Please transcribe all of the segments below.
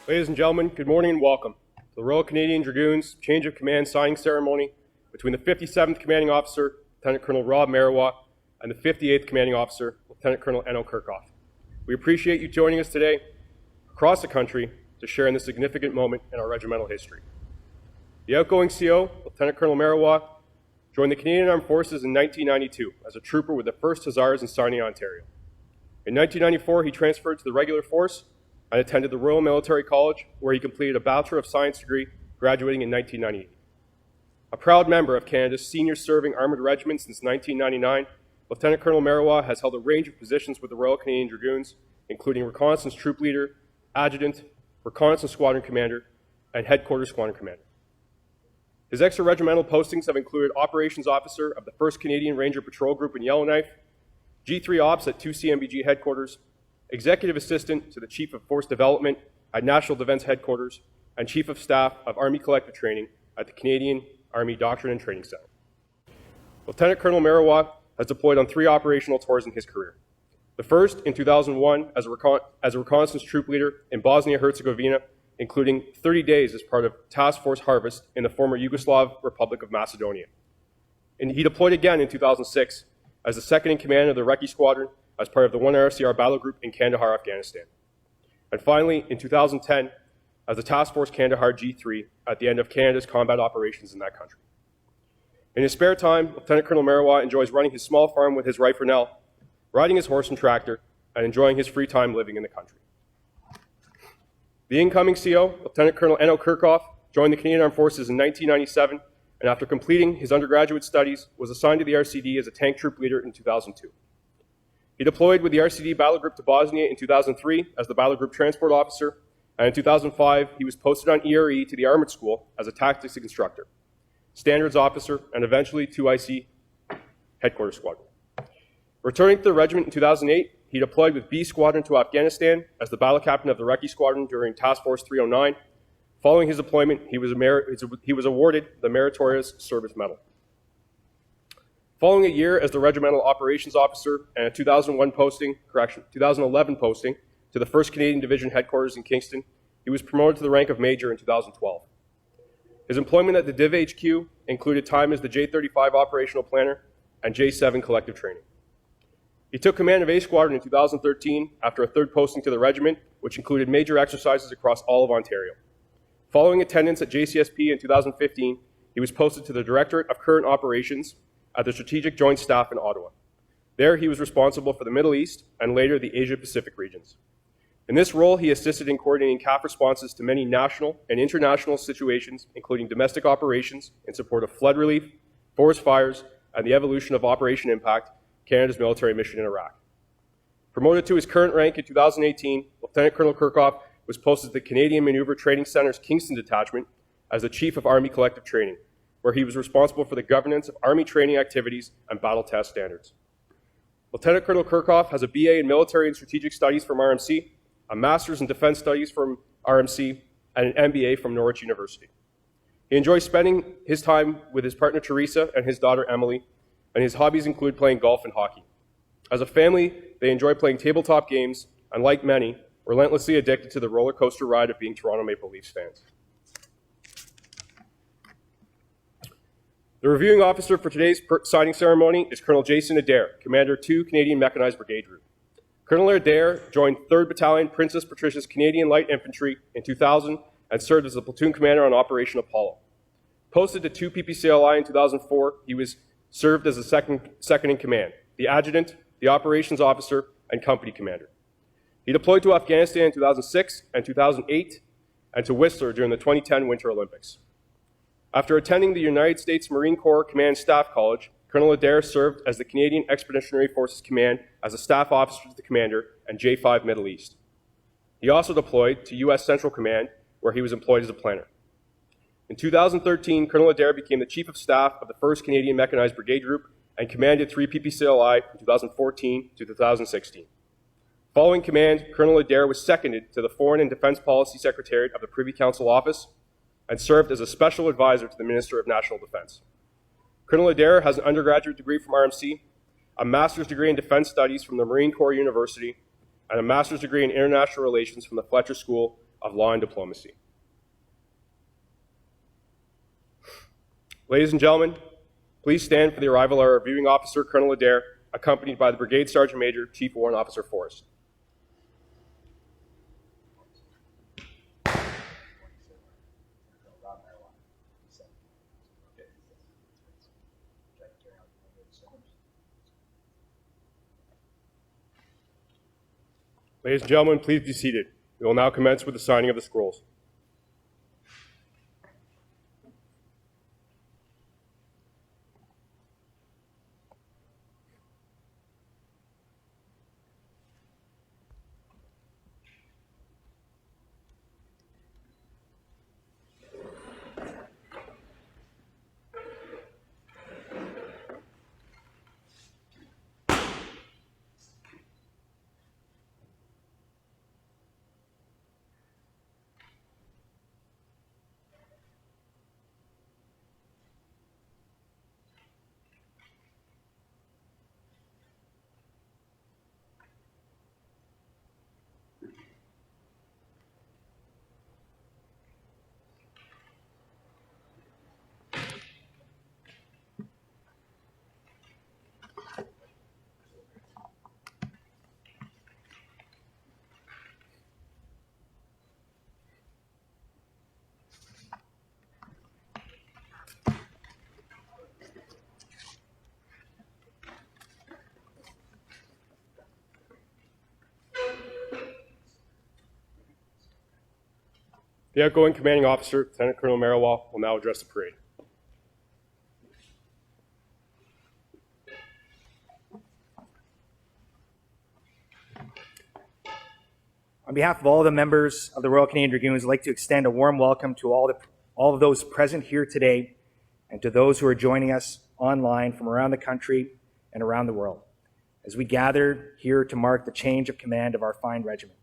Ladies and gentlemen, good morning and welcome to the Royal Canadian Dragoons Change of Command signing ceremony between the 57th Commanding Officer, Lieutenant Colonel Rob Marois, and the 58th Commanding Officer, Lieutenant Colonel Enno Kerckhoff. We appreciate you joining us today across the country to share in this significant moment in our regimental history. The outgoing CO, Lieutenant Colonel Marois, joined the Canadian Armed Forces in 1992 as a trooper with the 1st Hussars in Sarnia, Ontario. In 1994, he transferred to the regular force and attended the Royal Military College, where he completed a Bachelor of Science degree, graduating in 1998. A proud member of Canada's senior serving armoured regiment since 1999, Lieutenant Colonel Marois has held a range of positions with the Royal Canadian Dragoons, including Reconnaissance Troop Leader, Adjutant, Reconnaissance Squadron Commander, and Headquarters Squadron Commander. His extra-regimental postings have included Operations Officer of the 1st Canadian Ranger Patrol Group in Yellowknife, G3 Ops at 2 CMBG Headquarters, Executive Assistant to the Chief of Force Development at National Defence Headquarters, and Chief of Staff of Army Collective Training at the Canadian Army Doctrine and Training Centre. Lieutenant Colonel Marois has deployed on 3 operational tours in his career. The first in 2001 as a reconnaissance troop leader in Bosnia-Herzegovina, including 30 days as part of Task Force Harvest in the former Yugoslav Republic of Macedonia. And he deployed again in 2006 as the second in command of the Recce Squadron as part of the 1 RCR battle group in Kandahar, Afghanistan. And finally, in 2010, as the Task Force Kandahar G3 at the end of Canada's combat operations in that country. In his spare time, Lieutenant Colonel Marois enjoys running his small farm with his rifle, riding his horse and tractor, and enjoying his free time living in the country. The incoming CO, Lieutenant Colonel Enno Kerckhoff, joined the Canadian Armed Forces in 1997, and after completing his undergraduate studies, was assigned to the RCD as a tank troop leader in 2002. He deployed with the RCD Battle Group to Bosnia in 2003 as the Battle Group Transport Officer, and in 2005 he was posted on ERE to the Armoured School as a Tactics Instructor, Standards Officer, and eventually 2IC Headquarters Squadron. Returning to the regiment in 2008, he deployed with B Squadron to Afghanistan as the Battle Captain of the Recce Squadron during Task Force 309. Following his deployment, he was awarded the Meritorious Service Medal. Following a year as the Regimental Operations Officer and a 2011 posting to the 1st Canadian Division Headquarters in Kingston, he was promoted to the rank of Major in 2012. His employment at the Div HQ included time as the J35 Operational Planner and J7 Collective Training. He took command of A Squadron in 2013 after a 3rd posting to the regiment, which included major exercises across all of Ontario. Following attendance at JCSP in 2015, he was posted to the Directorate of Current Operations at the Strategic Joint Staff in Ottawa. There, he was responsible for the Middle East and later the Asia-Pacific regions. In this role, he assisted in coordinating CAF responses to many national and international situations, including domestic operations in support of flood relief, forest fires, and the evolution of Operation Impact, Canada's military mission in Iraq. Promoted to his current rank in 2018, Lieutenant Colonel Kerckhoff was posted to the Canadian Manoeuvre Training Centre's Kingston Detachment as the Chief of Army Collective Training, where he was responsible for the governance of Army training activities and battle test standards. Lieutenant Colonel Kerckhoff has a BA in Military and Strategic Studies from RMC, a Master's in Defense Studies from RMC, and an MBA from Norwich University. He enjoys spending his time with his partner Teresa and his daughter Emily, and his hobbies include playing golf and hockey. As a family, they enjoy playing tabletop games, and like many, relentlessly addicted to the roller coaster ride of being Toronto Maple Leafs fans. The reviewing officer for today's signing ceremony is Colonel Jason Adair, Commander 2 Canadian Mechanized Brigade Group. Colonel Adair joined 3rd Battalion Princess Patricia's Canadian Light Infantry in 2000 and served as the platoon commander on Operation Apollo. Posted to 2 PPCLI in 2004, he was served as the second in command, the adjutant, the operations officer, and company commander. He deployed to Afghanistan in 2006 and 2008, and to Whistler during the 2010 Winter Olympics. After attending the United States Marine Corps Command Staff College, Colonel Adair served as the Canadian Expeditionary Forces Command as a staff officer to the commander and J5 Middle East. He also deployed to U.S. Central Command, where he was employed as a planner. In 2013, Colonel Adair became the Chief of Staff of the 1st Canadian Mechanized Brigade Group and commanded 3 PPCLI from 2014 to 2016. Following command, Colonel Adair was seconded to the Foreign and Defense Policy Secretariat of the Privy Council Office and served as a special advisor to the Minister of National Defense. Colonel Adair has an undergraduate degree from RMC, a master's degree in defense studies from the Marine Corps University, and a master's degree in international relations from the Fletcher School of law and diplomacy. Ladies and gentlemen, please stand for the arrival of our reviewing officer, Colonel Adair, accompanied by the Brigade Sergeant Major, Chief Warrant Officer Forrest. Ladies and gentlemen, please be seated. We will now commence with the signing of the scrolls. The outgoing commanding officer, Lieutenant Colonel Marois, will now address the parade. On behalf of all the members of the Royal Canadian Dragoons, I'd like to extend a warm welcome to all of those present here today and to those who are joining us online from around the country and around the world as we gather here to mark the change of command of our fine regiment.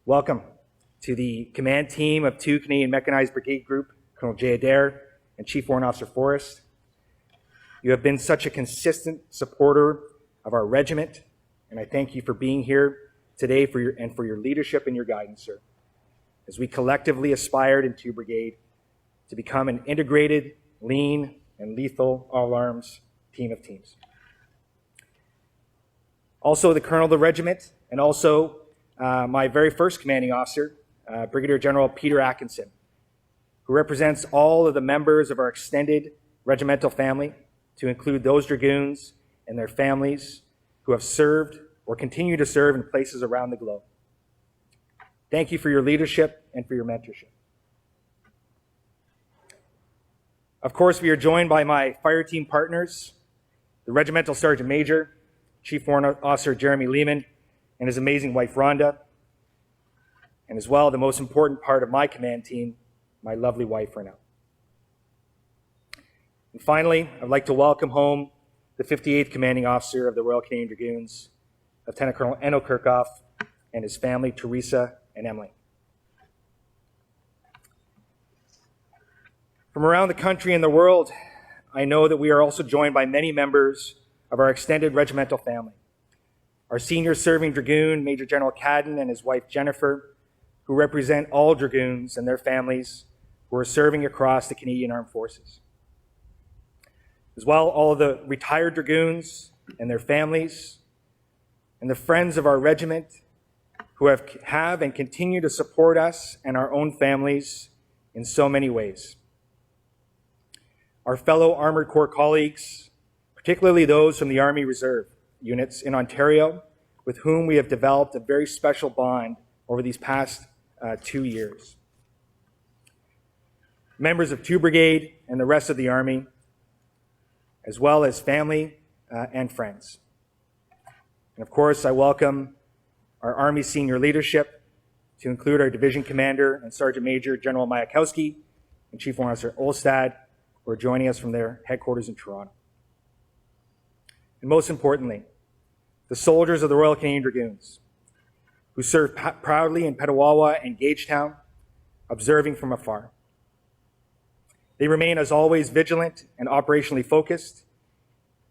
Welcome to the command team of 2 Canadian Mechanized Brigade Group, Colonel J. Adair and Chief Warrant Officer Forrest. You have been such a consistent supporter of our regiment, and I thank you for being here today for your leadership and your guidance, sir, as we collectively aspired in 2 Brigade to become an integrated, lean, and lethal all-arms team of teams. Also, the Colonel of the regiment, and also my very first commanding officer, Brigadier General Peter Atkinson, who represents all of the members of our extended regimental family, to include those Dragoons and their families who have served or continue to serve in places around the globe. Thank you for your leadership and for your mentorship. Of course, we are joined by my fire team partners, the Regimental Sergeant Major, Chief Warrant Officer Jeremy Lehman, and his amazing wife Rhonda, and as well the most important part of my command team, my lovely wife Renelle. And finally, I'd like to welcome home the 58th Commanding Officer of the Royal Canadian Dragoons, Lieutenant Colonel Enno Kerckhoff, and his family, Teresa and Emily. From around the country and the world, I know that we are also joined by many members of our extended regimental family. Our senior serving Dragoon, Major General Cadden, and his wife Jennifer, who represent all Dragoons and their families who are serving across the Canadian Armed Forces. As well, all of the retired Dragoons and their families, and the friends of our regiment who have and continue to support us and our own families in so many ways. Our fellow Armored Corps colleagues, particularly those from the Army Reserve units in Ontario, with whom we have developed a very special bond over these past 2 years. Members of 2 Brigade and the rest of the Army, as well as family and friends. And of course, I welcome our Army senior leadership, to include our Division Commander and Sergeant Major General Mayakowski and Chief Warrant Officer Olstad, who are joining us from their headquarters in Toronto. And most importantly, the soldiers of the Royal Canadian Dragoons, who serve proudly in Petawawa and Gagetown, observing from afar. They remain, as always, vigilant and operationally focused,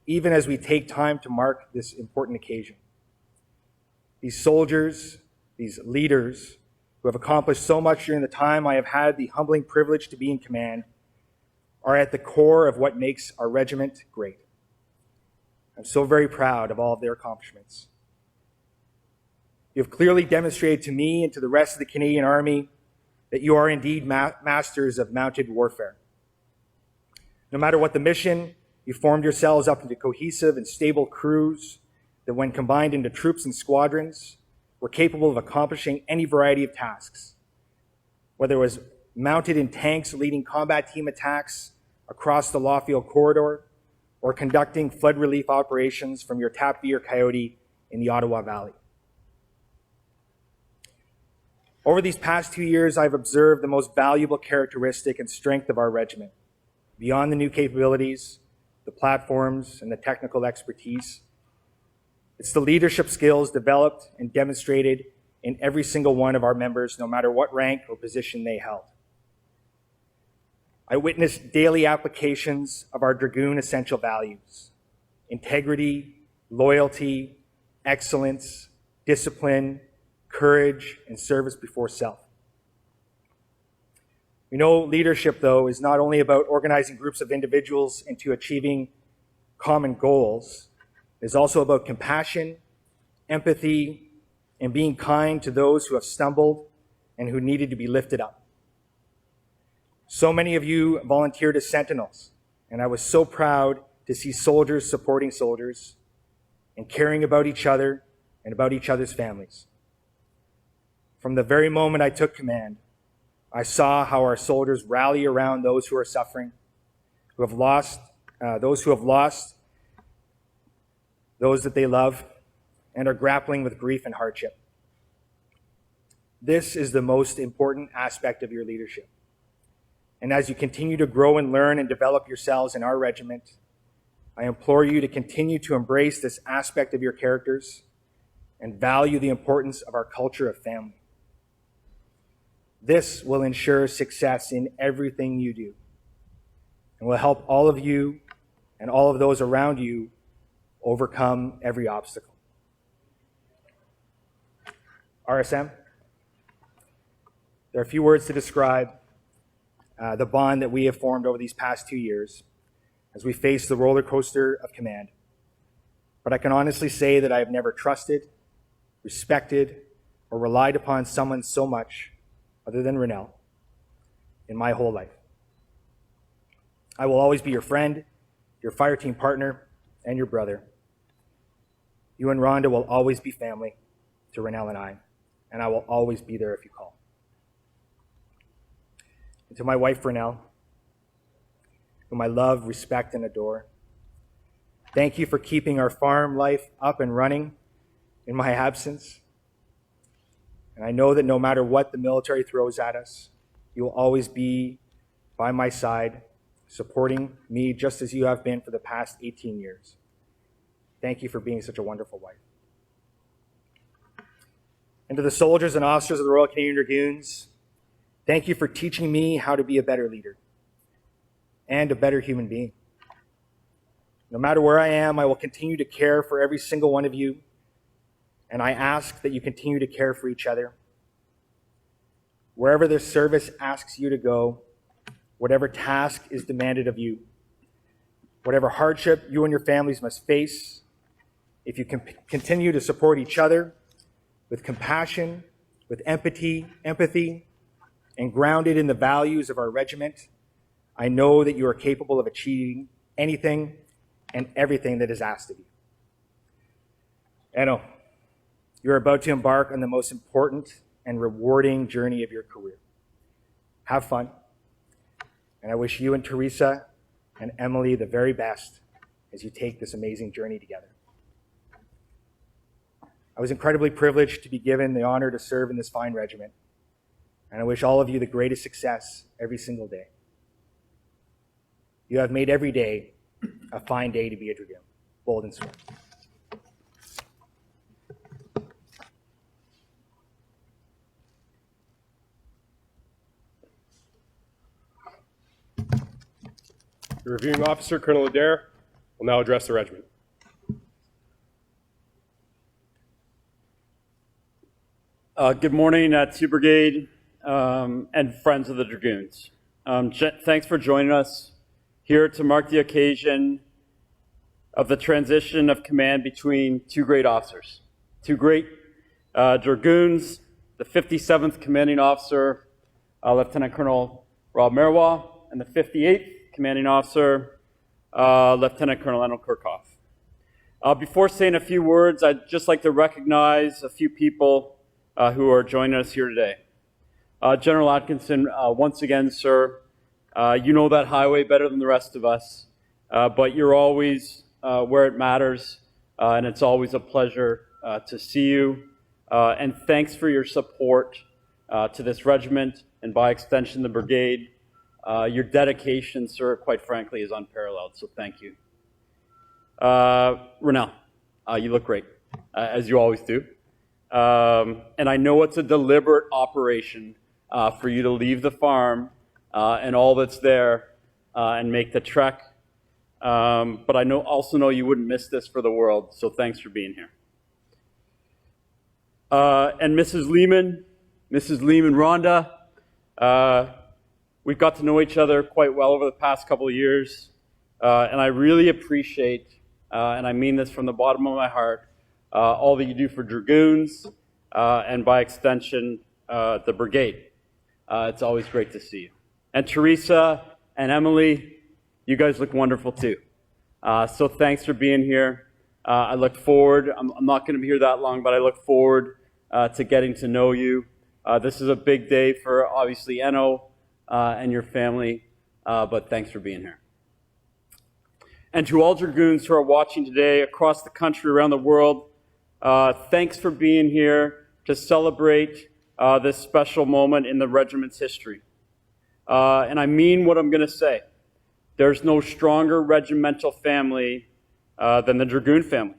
even as we take time to mark this important occasion. These soldiers, these leaders, who have accomplished so much during the time I have had the humbling privilege to be in command, are at the core of what makes our regiment great. I'm so very proud of all of their accomplishments. You have clearly demonstrated to me and to the rest of the Canadian Army that you are indeed masters of mounted warfare. No matter what the mission, you formed yourselves up into cohesive and stable crews that, when combined into troops and squadrons, were capable of accomplishing any variety of tasks, whether it was mounted in tanks leading combat team attacks across the Lawfield corridor, or conducting flood relief operations from your Tapvi or Coyote in the Ottawa Valley. Over these past 2 years, I've observed the most valuable characteristic and strength of our regiment, beyond the new capabilities, the platforms, and the technical expertise. It's the leadership skills developed and demonstrated in every single one of our members, no matter what rank or position they held. I witnessed daily applications of our Dragoon essential values: integrity, loyalty, excellence, discipline, courage, and service before self. We know leadership, though, is not only about organizing groups of individuals into achieving common goals. It is also about compassion, empathy, and being kind to those who have stumbled and who needed to be lifted up. So many of you volunteered as sentinels, and I was so proud to see soldiers supporting soldiers and caring about each other and about each other's families. From the very moment I took command, I saw how our soldiers rally around those who are suffering, those that they love, and are grappling with grief and hardship. This is the most important aspect of your leadership. And as you continue to grow and learn and develop yourselves in our regiment, I implore you to continue to embrace this aspect of your characters and value the importance of our culture of family. This will ensure success in everything you do and will help all of you and all of those around you overcome every obstacle. RSM, there are a few words to describe the bond that we have formed over these past 2 years as we face the roller coaster of command. But I can honestly say that I have never trusted, respected, or relied upon someone so much other than Rennell in my whole life. I will always be your friend, your fire team partner, and your brother. You and Rhonda will always be family to Rennell and I will always be there if you call. And to my wife, Rennell, whom I love, respect, and adore, thank you for keeping our farm life up and running in my absence. And I know that no matter what the military throws at us, you will always be by my side, supporting me just as you have been for the past 18 years. Thank you for being such a wonderful wife. And to the soldiers and officers of the Royal Canadian Dragoons, thank you for teaching me how to be a better leader and a better human being. No matter where I am, I will continue to care for every single one of you, and I ask that you continue to care for each other. Wherever this service asks you to go, whatever task is demanded of you, whatever hardship you and your families must face, if you can continue to support each other with compassion, with empathy, and grounded in the values of our regiment, I know that you are capable of achieving anything and everything that is asked of you. Enno, you're about to embark on the most important and rewarding journey of your career. Have fun, and I wish you and Teresa and Emily the very best as you take this amazing journey together. I was incredibly privileged to be given the honor to serve in this fine regiment, and I wish all of you the greatest success every single day. You have made every day a fine day to be a Dragoon, bold and swift. The reviewing officer, Colonel Adair, will now address the regiment. Good morning to Brigade and friends of the Dragoons. Thanks for joining us here to mark the occasion of the transition of command between two great officers, two great Dragoons, the 57th Commanding Officer, Lieutenant Colonel Rob Marois, and the 58th Commanding Officer, Lieutenant Colonel Enno Kerckhoff. Before saying a few words, I'd just like to recognize a few people who are joining us here today. General Atkinson, once again, sir, you know that highway better than the rest of us, but you're always where it matters, and it's always a pleasure to see you. And thanks for your support to this regiment, and by extension, the brigade. Your dedication, sir, quite frankly, is unparalleled, so thank you. Renell, you look great, as you always do. And I know it's a deliberate operation for you to leave the farm and all that's there and make the trek. But I also know you wouldn't miss this for the world, so thanks for being here. And Mrs. Lehman, Rhonda, we've got to know each other quite well over the past couple of years, and I really appreciate, and I mean this from the bottom of my heart, all that you do for Dragoons, and by extension, the brigade. It's always great to see you. And Teresa and Emily, you guys look wonderful too. So thanks for being here. I look forward, I'm not going to be here that long, but I look forward to getting to know you. This is a big day for, obviously, Enno and your family, but thanks for being here. And to all Dragoons who are watching today across the country, around the world, thanks for being here to celebrate this special moment in the regiment's history. And I mean what I'm going to say. There's no stronger regimental family than the Dragoon family.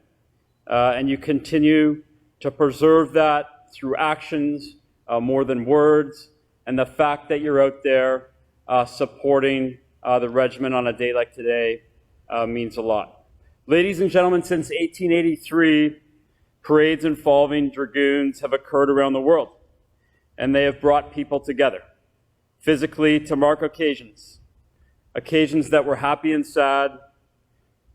And you continue to preserve that through actions more than words, and the fact that you're out there supporting the regiment on a day like today means a lot. Ladies and gentlemen, since 1883, parades involving Dragoons have occurred around the world, and they have brought people together, physically to mark occasions that were happy and sad,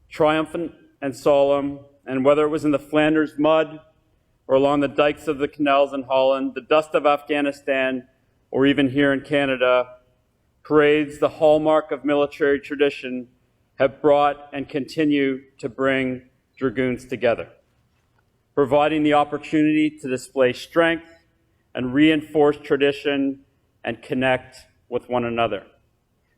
triumphant and solemn, and whether it was in the Flanders mud or along the dikes of the canals in Holland, the dust of Afghanistan, or even here in Canada, parades, the hallmark of military tradition, have brought and continue to bring Dragoons together, providing the opportunity to display strength and reinforce tradition and connect with one another.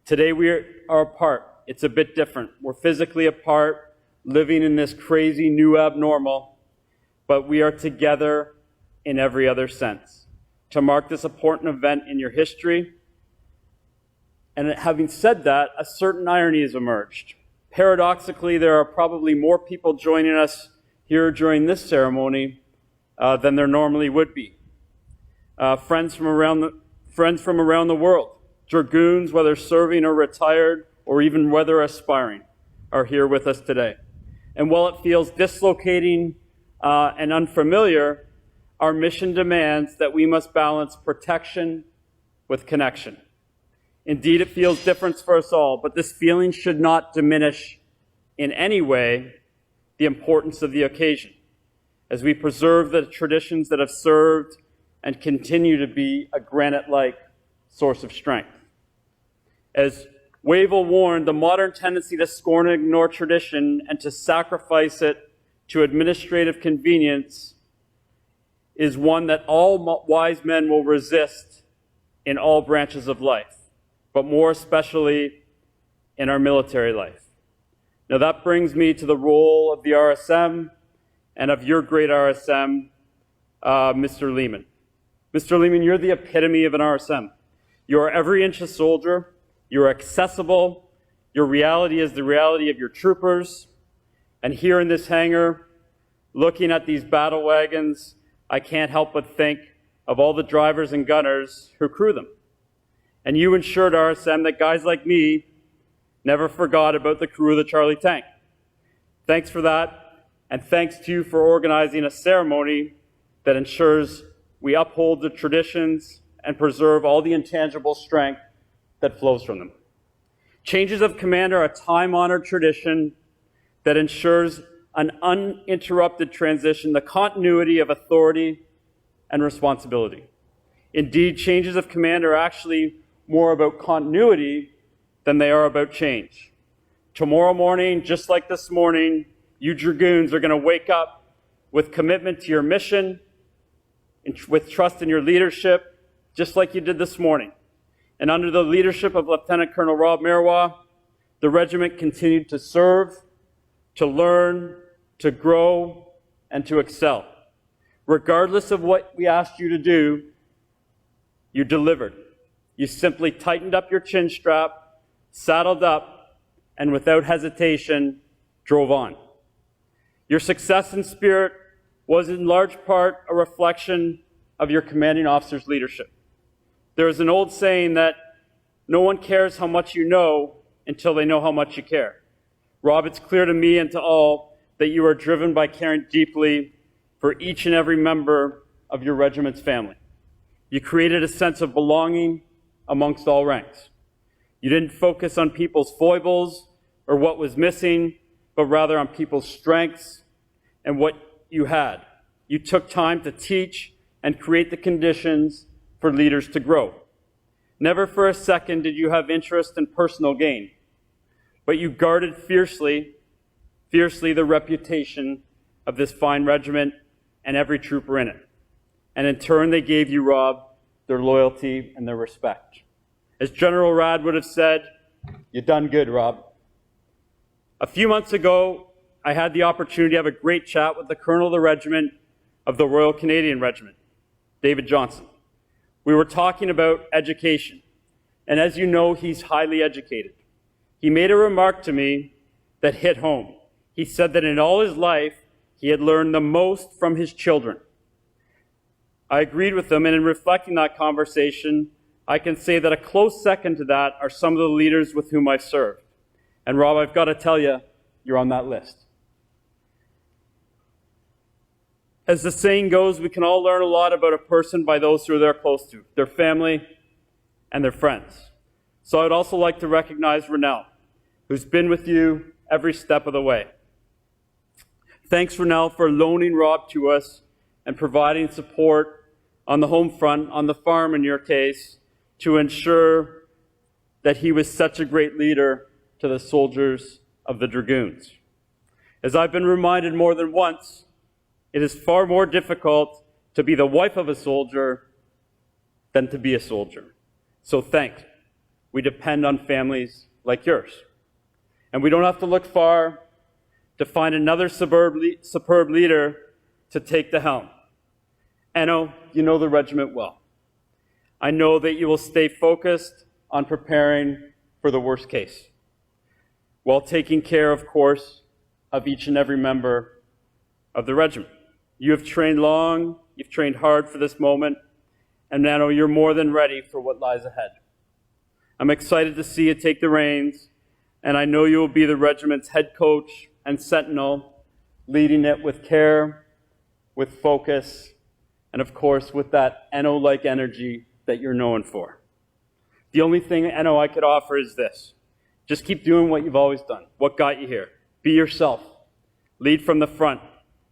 Today we are apart. It's a bit different. We're physically apart, living in this crazy new abnormal, but we are together in every other sense to mark this important event in your history. And having said that, a certain irony has emerged. Paradoxically, there are probably more people joining us here during this ceremony than there normally would be. Friends from around the world, Dragoons, whether serving or retired, or even whether aspiring, are here with us today. And while it feels dislocating and unfamiliar, our mission demands that we must balance protection with connection. Indeed, it feels different for us all, but this feeling should not diminish in any way the importance of the occasion, as we preserve the traditions that have served and continue to be a granite-like source of strength. As Wavell warned, the modern tendency to scorn and ignore tradition and to sacrifice it to administrative convenience is one that all wise men will resist in all branches of life, but more especially in our military life. Now that brings me to the role of the RSM and of your great RSM, Mr. Lehman. Mr. Lehman, you're the epitome of an RSM. You're every inch a soldier. You're accessible. Your reality is the reality of your troopers. And here in this hangar, looking at these battle wagons, I can't help but think of all the drivers and gunners who crew them. And you ensured, RSM, that guys like me never forgot about the crew of the Charlie tank. Thanks for that, and thanks to you for organizing a ceremony that ensures we uphold the traditions and preserve all the intangible strength that flows from them. Changes of command are a time-honored tradition that ensures an uninterrupted transition, the continuity of authority and responsibility. Indeed, changes of command are actually more about continuity than they are about change. Tomorrow morning, just like this morning, you Dragoons are going to wake up with commitment to your mission, with trust in your leadership, just like you did this morning. And under the leadership of Lieutenant Colonel Rob Marois, the regiment continued to serve, to learn, to grow, and to excel. Regardless of what we asked you to do, you delivered. You simply tightened up your chin strap, saddled up, and without hesitation, drove on. Your success and spirit was in large part a reflection of your commanding officer's leadership. There is an old saying that no one cares how much you know until they know how much you care. Rob, it's clear to me and to all that you are driven by caring deeply for each and every member of your regiment's family. You created a sense of belonging amongst all ranks. You didn't focus on people's foibles or what was missing, but rather on people's strengths and what you had. You took time to teach and create the conditions for leaders to grow. Never for a second did you have interest in personal gain, but you guarded fiercely the reputation of this fine regiment and every trooper in it. And in turn, they gave you, Rob, their loyalty and their respect. As General Rad would have said, you done good, Rob. A few months ago, I had the opportunity to have a great chat with the Colonel of the Regiment of the Royal Canadian Regiment, David Johnson. We were talking about education, and as you know, he's highly educated. He made a remark to me that hit home. He said that in all his life, he had learned the most from his children. I agreed with him, and in reflecting that conversation, I can say that a close second to that are some of the leaders with whom I've served. And Rob, I've got to tell you, you're on that list. As the saying goes, we can all learn a lot about a person by those who they're close to, their family and their friends. So I'd also like to recognize Rennell, who's been with you every step of the way. Thanks, Rennell, for loaning Rob to us and providing support on the home front, on the farm in your case, to ensure that he was such a great leader to the soldiers of the Dragoons. As I've been reminded more than once, it is far more difficult to be the wife of a soldier than to be a soldier. So thanks. We depend on families like yours. And we don't have to look far to find another superb leader to take the helm. Enno, you know the regiment well. I know that you will stay focused on preparing for the worst case, while taking care, of course, of each and every member of the regiment. You have trained long, you've trained hard for this moment, and Enno, you're more than ready for what lies ahead. I'm excited to see you take the reins, and I know you will be the regiment's head coach and sentinel, leading it with care, with focus, and of course with that Enno-like energy that you're known for. The only thing, Enno, I could offer is this. Just keep doing what you've always done, what got you here. Be yourself. Lead from the front.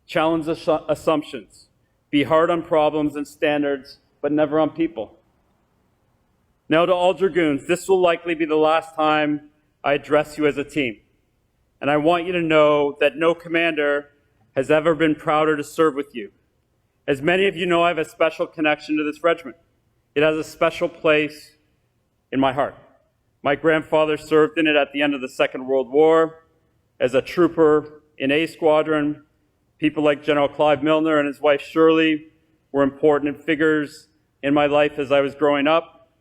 Challenge assumptions. Be hard on problems and standards, but never on people. Now to all Dragoons, this will likely be the last time I address you as a team. And I want you to know that no commander has ever been prouder to serve with you. As many of you know, I have a special connection to this regiment. It has a special place in my heart. My grandfather served in it at the end of the Second World War as a trooper in A Squadron. People like General Clive Milner and his wife Shirley were important figures in my life as I was growing up.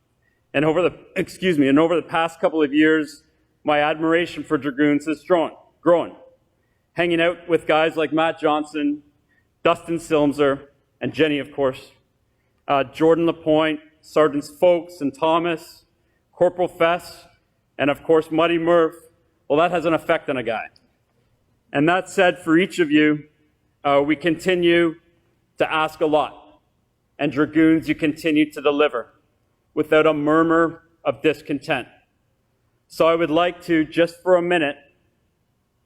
And over the past couple of years, my admiration for Dragoons has grown. Hanging out with guys like Matt Johnson, Dustin Silmser, and Jenny, of course, Jordan LaPointe, Sergeants Folks and Thomas, Corporal Fess, and of course Muddy Murph, well, that has an effect on a guy. And that said, for each of you, we continue to ask a lot. and Dragoons, you continue to deliver without a murmur of discontent. So I would like to, just for a minute,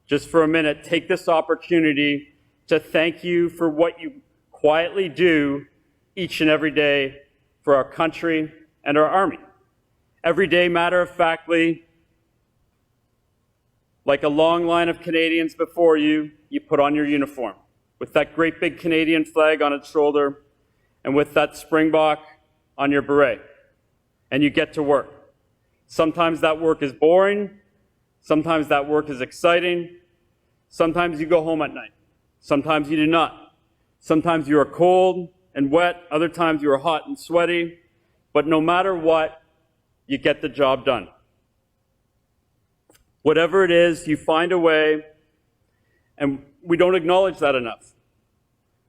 take this opportunity to thank you for what you quietly do each and every day for our country and our Army. Every day, matter-of-factly, like a long line of Canadians before you, you put on your uniform with that great big Canadian flag on its shoulder and with that Springbok on your beret, and you get to work. Sometimes that work is boring. Sometimes that work is exciting. Sometimes you go home at night. Sometimes you do not. Sometimes you are cold and wet. Other times you are hot and sweaty. But no matter what, you get the job done. Whatever it is, you find a way, and we don't acknowledge that enough.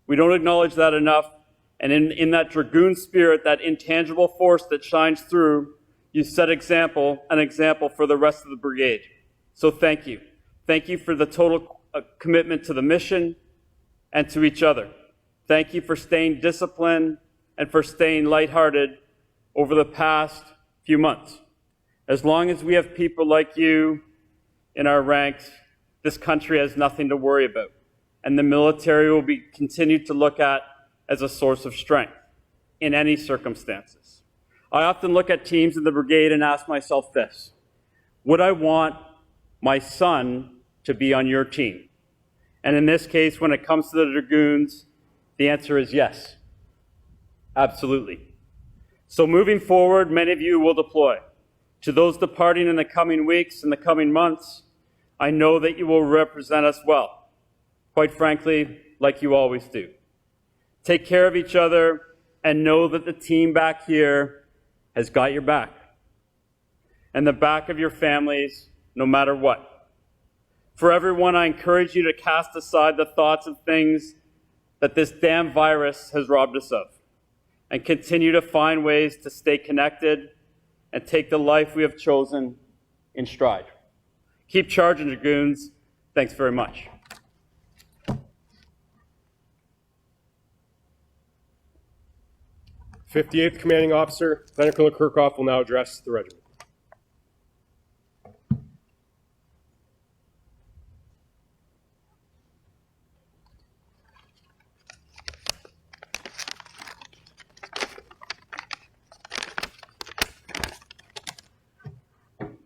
We don't acknowledge that enough, and in that Dragoon spirit, that intangible force that shines through, you set an example for the rest of the brigade. So thank you. Thank you for the total commitment to the mission and to each other. Thank you for staying disciplined and for staying lighthearted over the past few months. As long as we have people like you in our ranks, this country has nothing to worry about, and the military will be continued to look at as a source of strength in any circumstances. I often look at teams in the brigade and ask myself this: would I want my son to be on your team? And in this case, when it comes to the Dragoons, the answer is yes. Absolutely. So moving forward, many of you will deploy. To those departing in the coming weeks and the coming months, I know that you will represent us well. Quite frankly, like you always do. Take care of each other and know that the team back here has got your back and the back of your families, no matter what. For everyone, I encourage you to cast aside the thoughts of things that this damn virus has robbed us of, and continue to find ways to stay connected and take the life we have chosen in stride. Keep charging, Dragoons. Thanks very much. 58th Commanding Officer, Lieutenant Colonel Kerckhoff, will now address the regiment.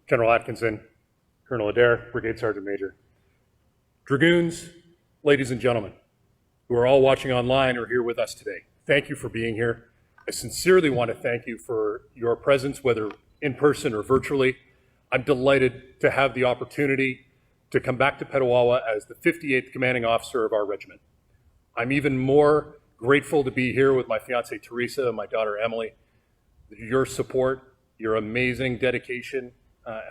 General Atkinson, Colonel Adair, Brigade Sergeant Major. Dragoons, ladies and gentlemen, who are all watching online or here with us today, thank you for being here. I sincerely want to thank you for your presence, whether in person or virtually. I'm delighted to have the opportunity to come back to Petawawa as the 58th Commanding Officer of our regiment. I'm even more grateful to be here with my fiancée Teresa and my daughter Emily. Your support, your amazing dedication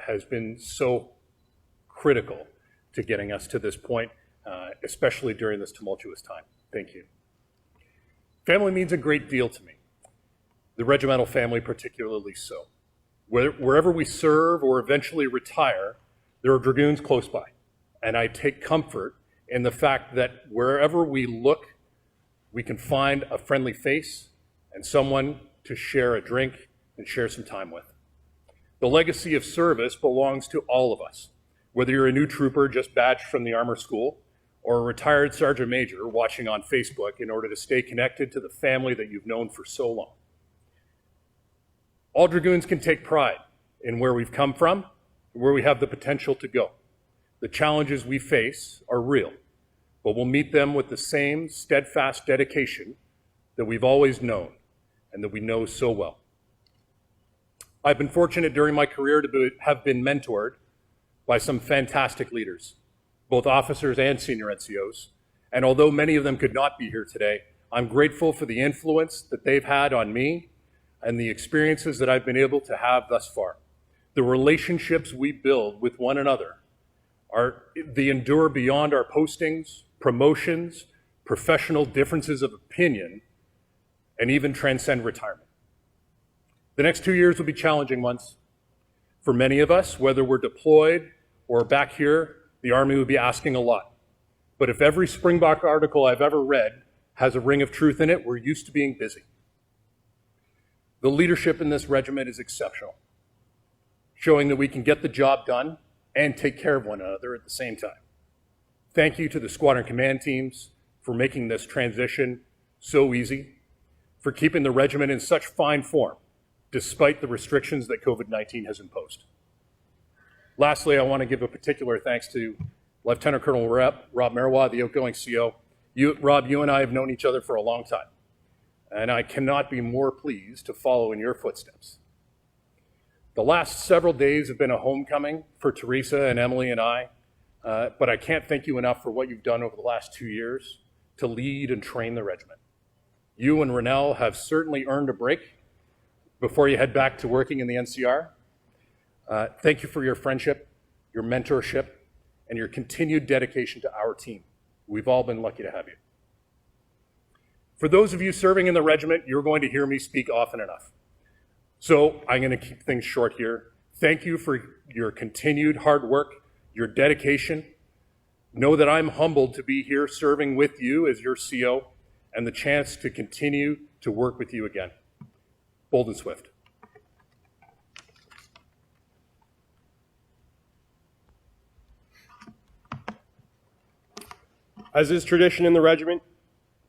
has been so critical to getting us to this point, especially during this tumultuous time. Thank you. Family means a great deal to me. The regimental family particularly so. Wherever we serve or eventually retire, there are Dragoons close by. And I take comfort in the fact that wherever we look, we can find a friendly face and someone to share a drink and share some time with. The legacy of service belongs to all of us, whether you're a new trooper just badged from the Armor School or a retired Sergeant Major watching on Facebook in order to stay connected to the family that you've known for so long. All Dragoons can take pride in where we've come from and where we have the potential to go. The challenges we face are real, but we'll meet them with the same steadfast dedication that we've always known and that we know so well. I've been fortunate during my career to have been mentored by some fantastic leaders, both officers and senior NCOs, and although many of them could not be here today, I'm grateful for the influence that they've had on me and the experiences that I've been able to have thus far. The relationships we build with one another they endure beyond our postings, promotions, professional differences of opinion, and even transcend retirement. The next 2 years will be challenging ones. For many of us, whether we're deployed or back here, the Army would be asking a lot. But if every Springbok article I've ever read has a ring of truth in it, we're used to being busy. The leadership in this regiment is exceptional, showing that we can get the job done and take care of one another at the same time. Thank you to the squadron command teams for making this transition so easy, for keeping the regiment in such fine form, despite the restrictions that COVID-19 has imposed. Lastly, I want to give a particular thanks to Lieutenant Colonel Rob Marois, the outgoing CO. Rob, you and I have known each other for a long time, and I cannot be more pleased to follow in your footsteps. The last several days have been a homecoming for Teresa and Emily and I, but I can't thank you enough for what you've done over the last 2 years to lead and train the regiment. You and Rennell have certainly earned a break before you head back to working in the NCR. Thank you for your friendship, your mentorship, and your continued dedication to our team. We've all been lucky to have you. For those of you serving in the regiment, you're going to hear me speak often enough. So I'm going to keep things short here. Thank you for your continued hard work, your dedication. Know that I'm humbled to be here serving with you as your CO and the chance to continue to work with you again. Bold and swift. As is tradition in the regiment,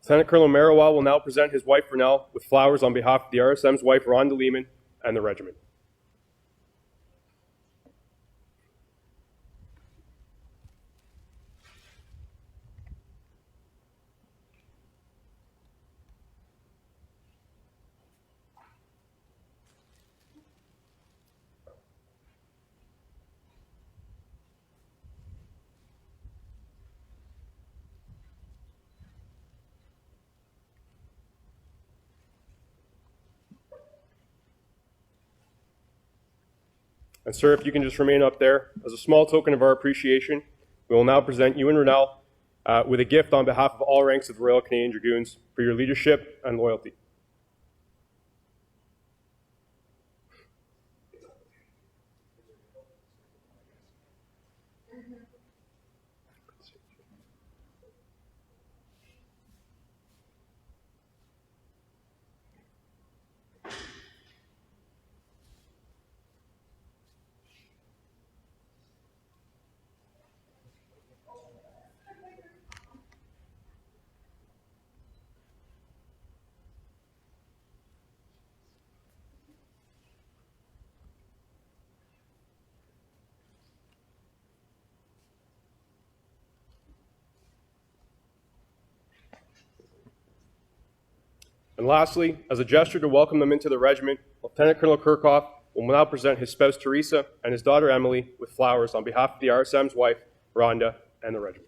Lieutenant Colonel Marois will now present his wife Rennell with flowers on behalf of the RSM's wife Rhonda Lehman and the regiment. And sir, if you can just remain up there, as a small token of our appreciation, we will now present you and Rennell with a gift on behalf of all ranks of the Royal Canadian Dragoons for your leadership and loyalty. And lastly, as a gesture to welcome them into the regiment, Lieutenant Colonel Kerckhoff will now present his spouse Teresa and his daughter Emily with flowers on behalf of the RSM's wife, Rhonda, and the regiment.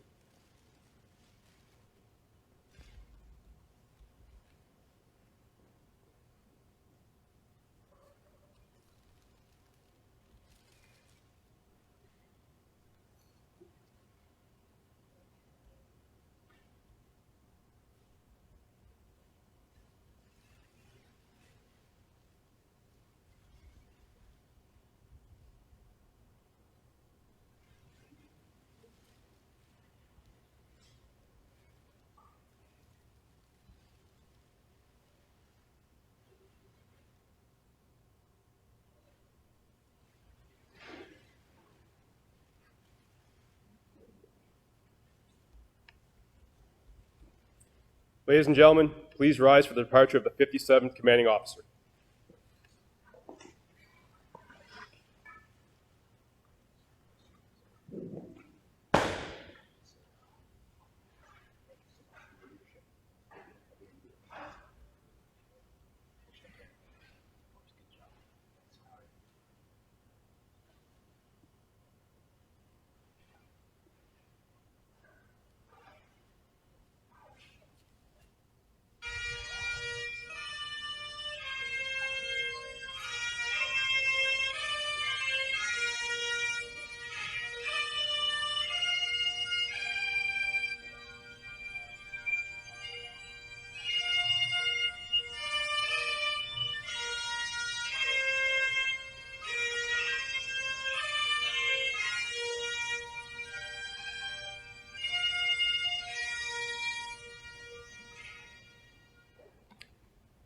Ladies and gentlemen, please rise for the departure of the 57th Commanding Officer.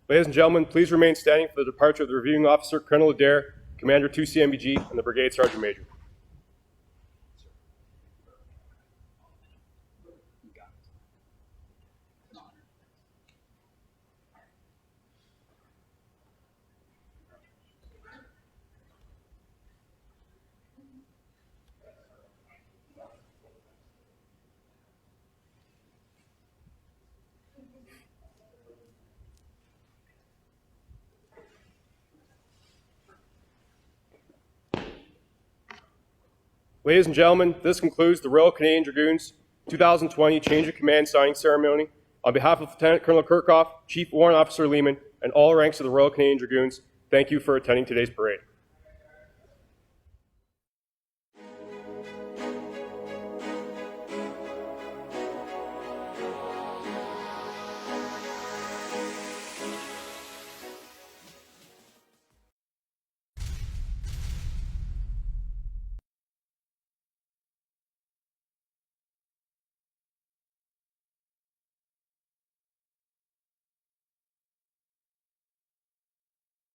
Ladies and gentlemen, please remain standing for the departure of the reviewing officer, Colonel Adair, Commander 2 CMBG, and the Brigade Sergeant Major. Ladies and gentlemen, this concludes the Royal Canadian Dragoons 2020 Change of Command signing ceremony. On behalf of Lieutenant Colonel Kerckhoff, Chief Warrant Officer Lehman, and all ranks of the Royal Canadian Dragoons, thank you for attending today's parade.